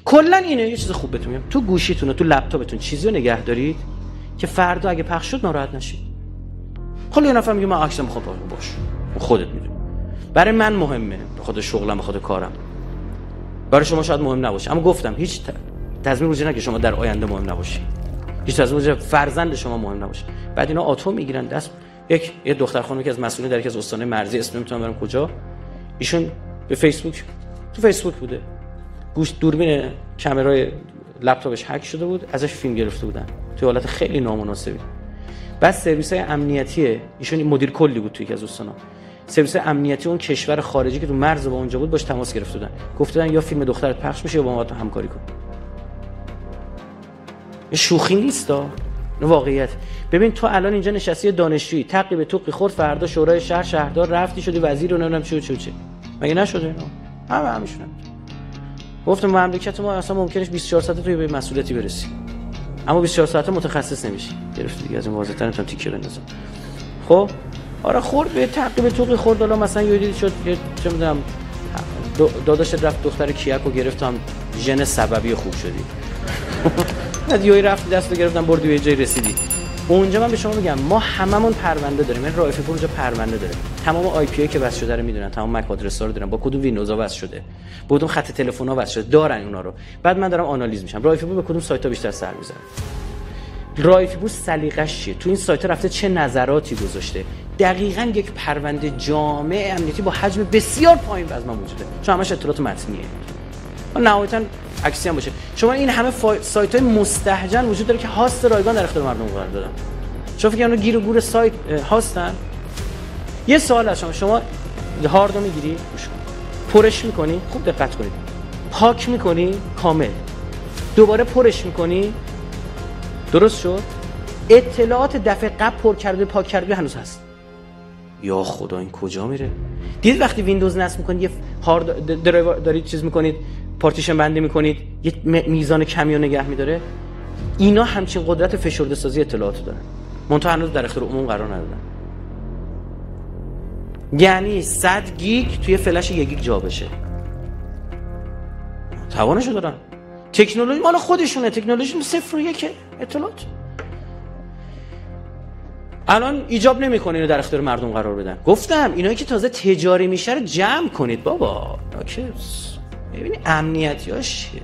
کلا اینه. یه چیز خوب بهتون میگم، تو گوشیتون و تو لپتاپتون چیزی رو نگه دارید که فردا اگه پخش شد ناراحت نشید. خب یه نفر میگه من عکسم میخوام باشه، خودت میدونی. برای من مهمه، به خاطر شغلم، به خاطر کارم. برای شما شاید مهم نباشه، اما گفتم هیچ تضمین وجود نداره که شما در آینده مهم نباشی. هیچ تضمین وجود فرزند شما مهم نباشه. بعد اینا آتم میگیرن دست. یه دختر خانمی که از مسئولین در یکی از استان‌های مرزی، اسم نمیتونم برم کجا، ایشون به تو فیسبوک بوده، گوش دوربین کامرای لپتاپش هک شده بود، ازش فیلم گرفته بودن توی حالت خیلی نامناسبی. بعد سرویس‌های امنیتی، ایشون مدیر کلی بود توی یکی از استان‌ها، سرویس امنیتی اون کشور خارجی که تو مرز با اونجا بود باش تماس گرفته بودن، گفتن یا فیلم دخترت پخش میشه یا با ما تو همکاری کن. شوخی نیستا، این واقعیت. ببین تو الان اینجا نشستی دانشجویی، تقی به توقی خورد، فردا شورای شهر شهردار رفتی شدی وزیر و نمیدونم چی مگه نشده اینا؟ همشون گفتم مملکت ما اصلا ممکنه 24 ساعته توی به مسئولیتی برسی، اما 24 ساعته متخصص نمیشی. گرفتی دیگه، از این واضح‌تر نمیتونم تیکه بندازم. خب آره خورد به تعقیب توقی خورد، حالا مثلا یه دیدی شد چه میدونم داداشت رفت دختر کیکو گرفت، هم ژن سببی خوب شدی. بعد یهو رفت دستو گرفتم بردی به جای رسیدی. اونجا من به شما میگم ما هممون پرونده داریم. این رائفی پور اونجا پرونده داره. تمام آی پی که وصل شده رو میدونن، تمام مک آدرس‌ها رو دارن، با کدوم ویندوزا وصل شده، با کدوم خط تلفن‌ها وصل شده، دارن اونا رو. بعد من دارم آنالیز میشم رائفی پور به کدوم سایت‌ها بیشتر سر می‌زنه، رائفی پور سلیقه‌اش چیه، تو این سایت‌ها رفته چه نظراتی گذاشته. دقیقاً یک پرونده جامع امنیتی با حجم بسیار پایین از ما وجوده، چون همش اطلاعات متنیه. نهایتاً عکسی هم باشه. شما این همه سایت‌های مستهجن وجود داره که هاست رایگان در اختیار مردم قرار دادن. شما فکر کنید گیر و گور سایت هاستن؟ یه سوال از شما هاردو میگیری، پرش می‌کنی، خوب دقت کنید. پاک می‌کنی کامل. دوباره پرش می‌کنی. درست شد؟ اطلاعات دفعه قبل پر کرده پاک کرده هنوز هست. یا خدا این کجا میره؟ دید وقتی ویندوز نصب می‌کنید یه هارد درایور دارید چیز می‌کنید، پارتیشن بندی می‌کنید، یه میزان کمی رو نگه می‌داره. اینا همچین قدرت فشرده سازی اطلاعات دارن. منتها هنوز در اختیار عموم قرار ندادن. یعنی 100 گیگ توی فلش 1 گیگ جا بشه. توانشو دارن. تکنولوژی مال خودشونه، تکنولوژی 0 و 1 اطلاعات. الان ایجاب نمی‌کنه اینو در اختیار مردم قرار بدن. گفتم اینایی که تازه تجاری میشه رو جمع کنید بابا. اوکی. ببین امنیتیاش چیه؟